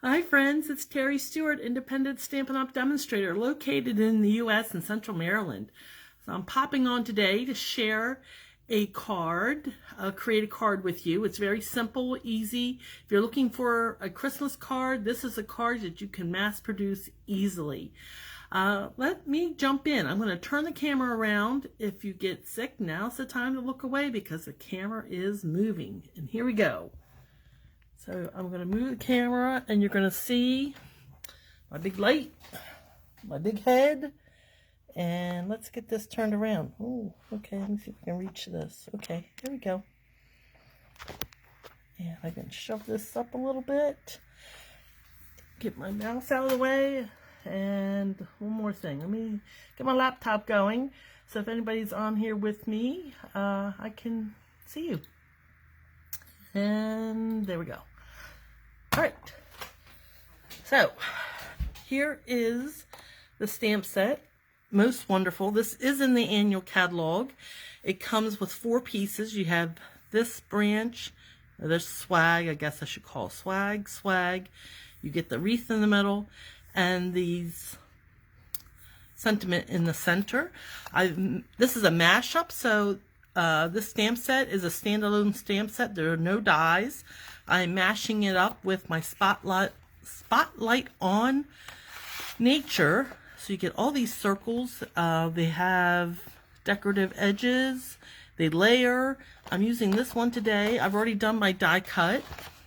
Hi friends, it's Terry Stewart, independent Stampin' Up! Demonstrator located in the U.S. in Central Maryland. So I'm popping on today to share a card, create a card with you. It's very simple, easy. If you're looking for a Christmas card, this is a card that you can mass produce easily. Let me jump in. I'm going to turn the camera around. If you get sick, now's the time to look away because the camera is moving. And here we go. So I'm going to move the camera and you're going to see my big light, my big head, and let's get this turned around. Oh, okay, let me see if I can reach this. Okay, here we go. And I can shove this up a little bit, get my mouse out of the way, and one more thing. Let me get my laptop going so if anybody's on here with me, I can see you. And there we go. All right, so here is the stamp set. Most wonderful. This is in the annual catalog. It comes with 4 pieces. You have this branch, there's swag, I guess I should call swag. You get the wreath in the middle and these sentiment in the center. This is a mashup, so this stamp set is a standalone stamp set. There are no dies. I'm mashing it up with my Spotlight on Nature. So you get all these circles. They have decorative edges. They layer. I'm using this one today. I've already done my die cut.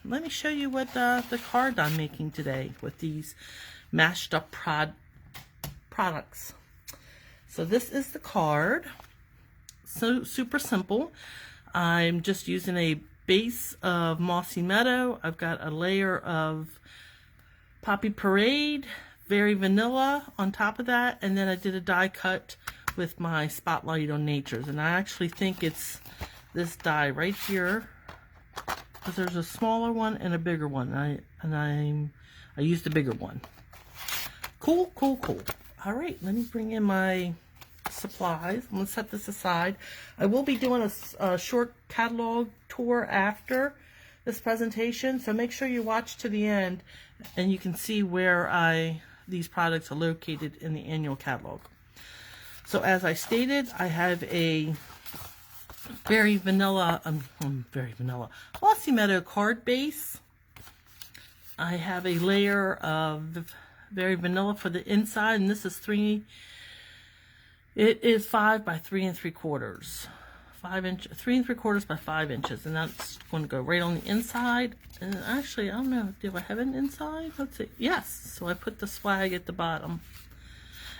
Let me show you what the card I'm making today with these mashed up products. So this is the card. So super simple. I'm just using a base of Mossy Meadow. I've got a layer of Poppy Parade, very vanilla on top of that, and then I did a die cut with my Spotlight on Natures. And I actually think it's this die right here, because there's a smaller one and a bigger one. I used the bigger one. Cool. All right, let me bring in my supplies. I'm going to set this aside. I will be doing a short catalog tour after this presentation, so make sure you watch to the end and you can see where these products are located in the annual catalog. So as I stated, I have a very vanilla Mossy Meadow card base. I have a layer of very vanilla for the inside, and this is 3 by 3 3/4. 3 3/4 by 5 inches, and that's going to go right on the inside. And actually, I don't know, do I have an inside? Let's see. Yes, so I put the swag at the bottom.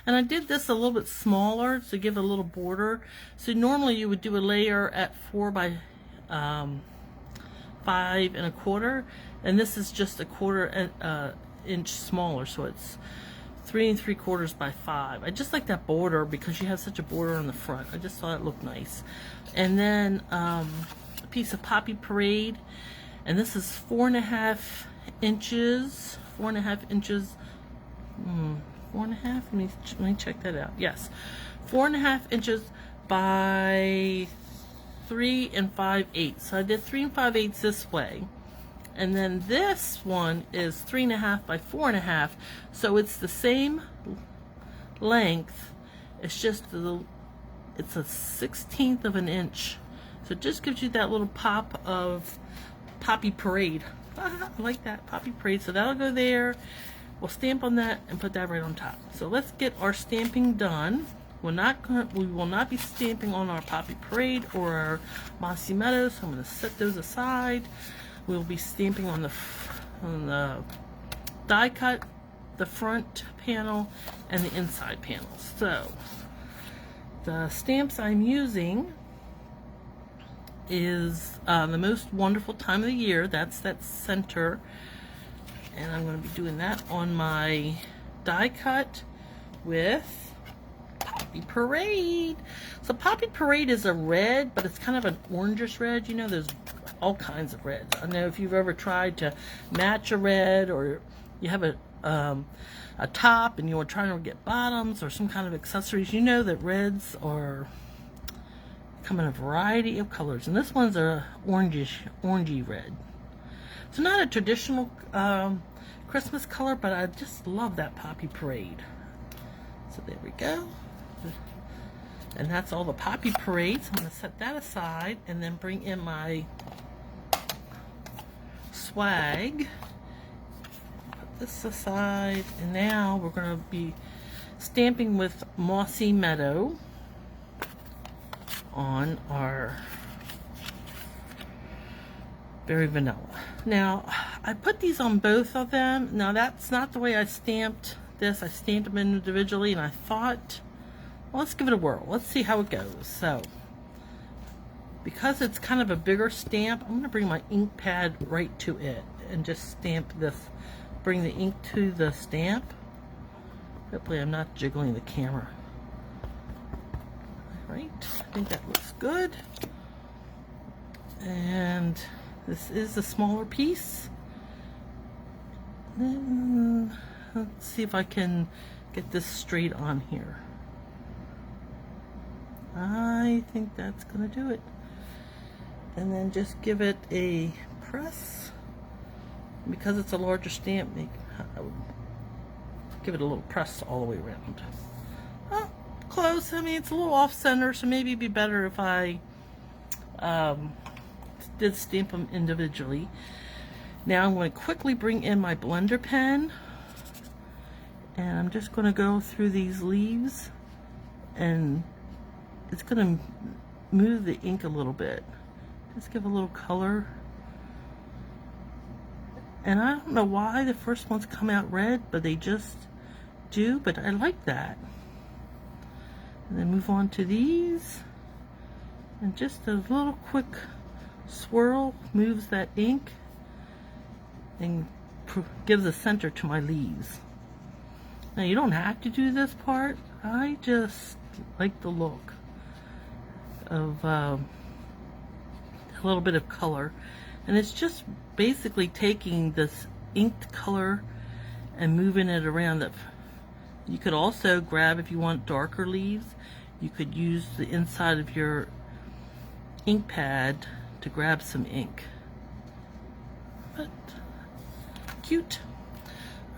And I did this a little bit smaller to give a little border. So normally you would do a layer at 4 by 5 1/4, and this is just a 1/4 inch smaller, so it's 3 3/4 by 5. I just like that border because you have such a border on the front. I just thought it looked nice. And then a piece of Poppy Parade, and this is 4.5 inches. 4.5 inches. 4.5. Let me check that out. Yes, 4.5 inches by 3 5/8. So I did 3 5/8 this way. And then this one is 3.5 by 4.5, so it's the same length. It's just it's a 1/16 of an inch. So it just gives you that little pop of Poppy Parade. I like that, Poppy Parade. So that'll go there. We'll stamp on that and put that right on top. So let's get our stamping done. We will not be stamping on our Poppy Parade or our Mossy Meadow, so I'm going to set those aside. We'll be stamping on the die cut, the front panel, and the inside panel. So the stamps I'm using is the most wonderful time of the year. That's that center, and I'm going to be doing that on my die cut with Poppy Parade. So Poppy Parade is a red, but it's kind of an orangish red. You know, there's all kinds of reds. I know if you've ever tried to match a red, or you have a top and you're trying to get bottoms or some kind of accessories, you know that reds come in a variety of colors, and this one's a orangey red. It's not a traditional Christmas color, but I just love that Poppy Parade. So there we go. And that's all the Poppy Parades. I'm going to set that aside and then bring in my swag. Put this aside. And now we're going to be stamping with Mossy Meadow on our Berry Vanilla. Now, I put these on both of them. Now, that's not the way I stamped this. I stamped them individually, and I thought, well, let's give it a whirl. Let's see how it goes. So, because it's kind of a bigger stamp, I'm going to bring my ink pad right to it and just stamp this. Bring the ink to the stamp. Hopefully, I'm not jiggling the camera. All right, I think that looks good. And this is a smaller piece. Then, let's see if I can get this straight on here. I think that's going to do it. And then just give it a press. Because it's a larger stamp, I would give it a little press all the way around. Oh, close. I mean, it's a little off center, so maybe it'd be better if I did stamp them individually. Now I'm going to quickly bring in my blender pen, and I'm just going to go through these leaves, and it's going to move the ink a little bit. Just give a little color. And I don't know why the first ones come out red, but they just do, but I like that. And then move on to these, and just a little quick swirl moves that ink and gives a center to my leaves. Now, you don't have to do this part. I just like the look of a little bit of color, and it's just basically taking this inked color and moving it around. You could also grab, if you want darker leaves, you could use the inside of your ink pad to grab some ink. But cute.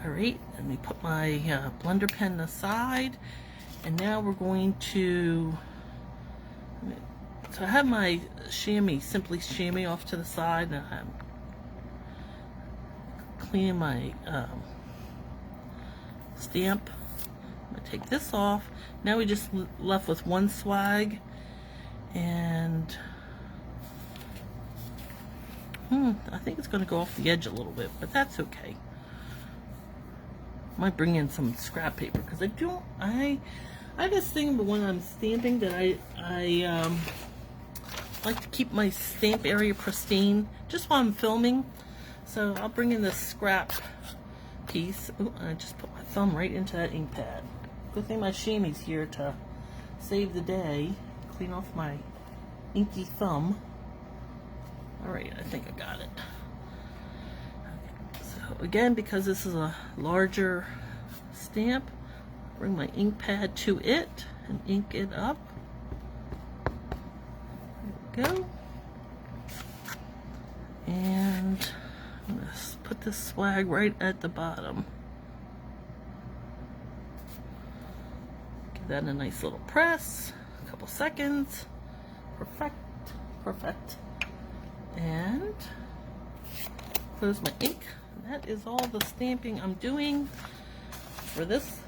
All right, let me put my blender pen aside, and now we're going to, so I have my chamois, Simply Chamois, off to the side, and I'm cleaning my stamp. I'm gonna take this off. Now we just left with one swag, and I think it's gonna go off the edge a little bit, but that's okay. Might bring in some scrap paper, because I have this thing, but when I'm stamping, that I like to keep my stamp area pristine just while I'm filming. So I'll bring in this scrap piece. Ooh, I just put my thumb right into that ink pad. Good thing my chamois here to save the day. Clean off my inky thumb. Alright, I think I got it. So again, because this is a larger stamp, bring my ink pad to it and ink it up. There we go. And I'm going to put this swag right at the bottom. Give that a nice little press. A couple seconds. Perfect. Perfect. And close my ink. That is all the stamping I'm doing for this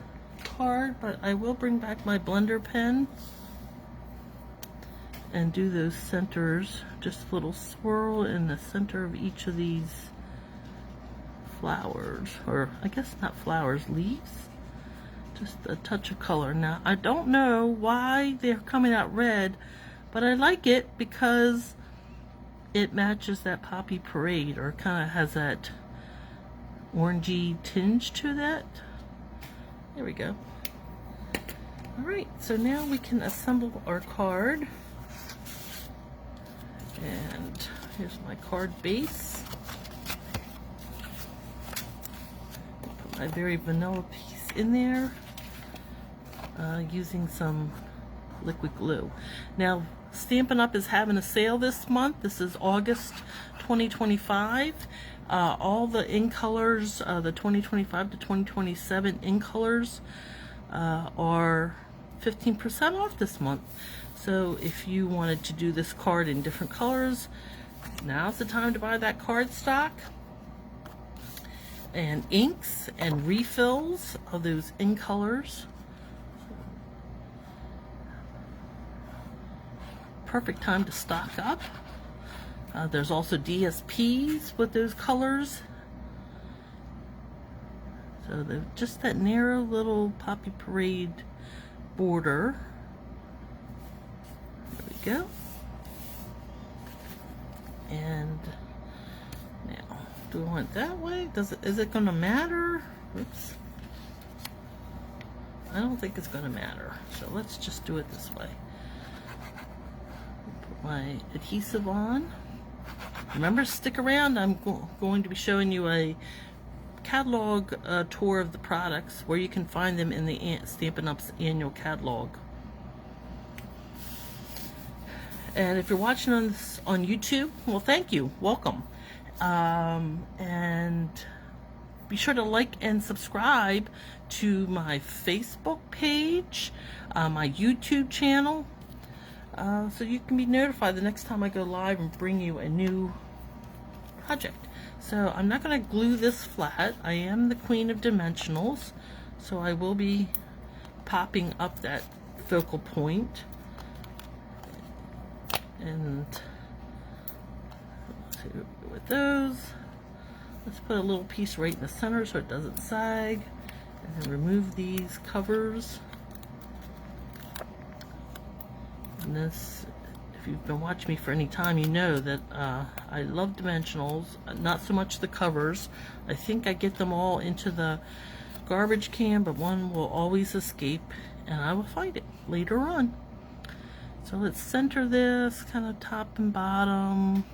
card, but I will bring back my blender pen and do those centers. Just a little swirl in the center of each of these flowers, or I guess not flowers, leaves. Just a touch of color. Now, I don't know why they're coming out red, but I like it because it matches that Poppy Parade, or kind of has that orangey tinge to that. There we go. Alright, so now we can assemble our card. And here's my card base. Put my Very Vanilla piece in there using some liquid glue. Now, Stampin' Up! Is having a sale this month. This is August 2025. All the in colors, the 2025 to 2027 in colors are 15% off this month. So if you wanted to do this card in different colors, now's the time to buy that card stock. And inks and refills of those in colors. Perfect time to stock up. There's also DSPs with those colors. So they're just that narrow little Poppy Parade border. There we go. And now, do we want it that way? Is it going to matter? Oops. I don't think it's going to matter. So let's just do it this way. Put my adhesive on. Remember, stick around. I'm going to be showing you a catalog tour of the products where you can find them in the Stampin' Up's annual catalog. And if you're watching on YouTube, well, thank you. Welcome. And be sure to like and subscribe to my Facebook page, my YouTube channel, so you can be notified the next time I go live and bring you a new project. So I'm not going to glue this flat. I am the queen of dimensionals, so I will be popping up that focal point. And let's see what we do with those. Let's put a little piece right in the center so it doesn't sag, and then remove these covers. And this, if you've been watching me for any time, you know that I love dimensionals, not so much the covers. I think I get them all into the garbage can, but one will always escape, and I will find it later on. So let's center this, kind of top and bottom,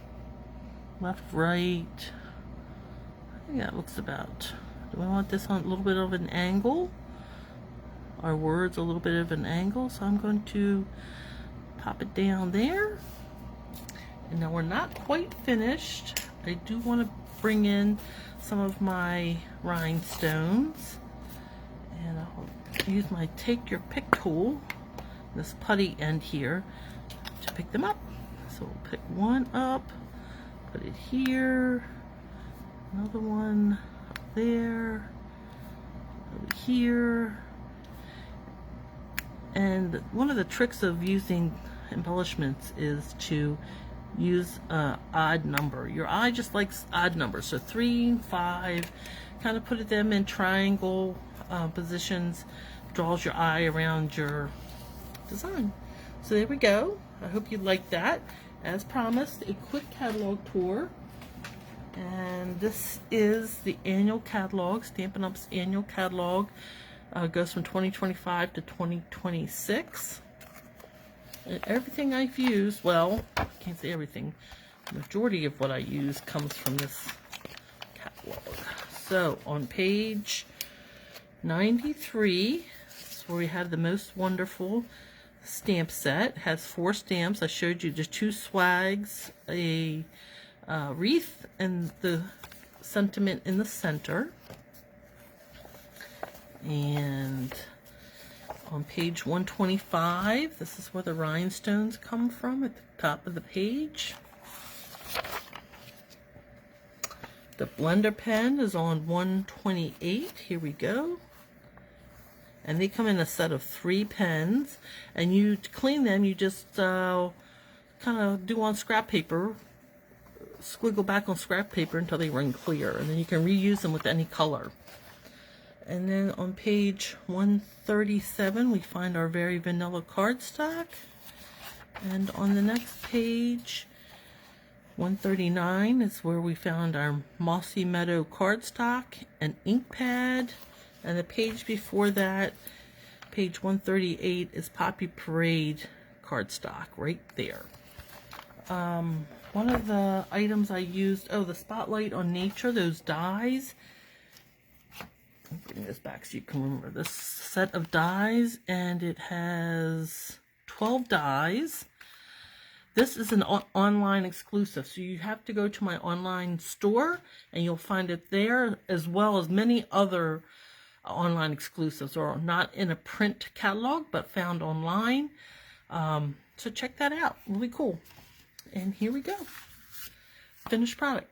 left, right. I think that looks about. Do we want this on a little bit of an angle? Our words a little bit of an angle, so I'm going to pop it down there. And now we're not quite finished. I do want to bring in some of my rhinestones, and I'll use my take your pick tool, this putty end here, to pick them up. So we'll pick one up, put it here, another one up there, over here. And one of the tricks of using embellishments is to use an odd number. Your eye just likes odd numbers, so 3, 5, kind of put them in triangle positions, draws your eye around your design. So there we go. I hope you liked that. As promised, a quick catalog tour. And this is the annual catalog, Stampin' Up's annual catalog. Goes from 2025 to 2026. And everything I've used, well, I can't say everything. The majority of what I use comes from this catalog. So on page 93, this is where we have the most wonderful stamp set. It has 4 stamps. I showed you the 2 swags, a wreath, and the sentiment in the center. And on page 125, this is where the rhinestones come from at the top of the page. The blender pen is on 128. Here we go. And they come in a set of 3 pens, and you, to clean them, you just kind of do on scrap paper, squiggle back on scrap paper until they run clear, and then you can reuse them with any color. And then on page 137, we find our very vanilla cardstock. And on the next page, 139, is where we found our Mossy Meadow cardstock and ink pad. And the page before that, page 138, is Poppy Parade cardstock right there. One of the items I used, the Spotlight on Nature, those dies. I'll bring this back so you can remember this set of dies, and it has 12 dies, This is an online exclusive, so you have to go to my online store and you'll find it there, as well as many other online exclusives, or not in a print catalog but found online. So check that out. Really cool. And here we go. Finished product.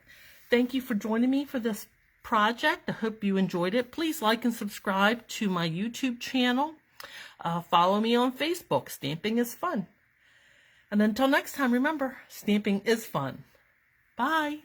Thank you for joining me for this project. I hope you enjoyed it. Please like and subscribe to my YouTube channel. Follow me on Facebook. Stamping is fun. And until next time, remember, stamping is fun. Bye.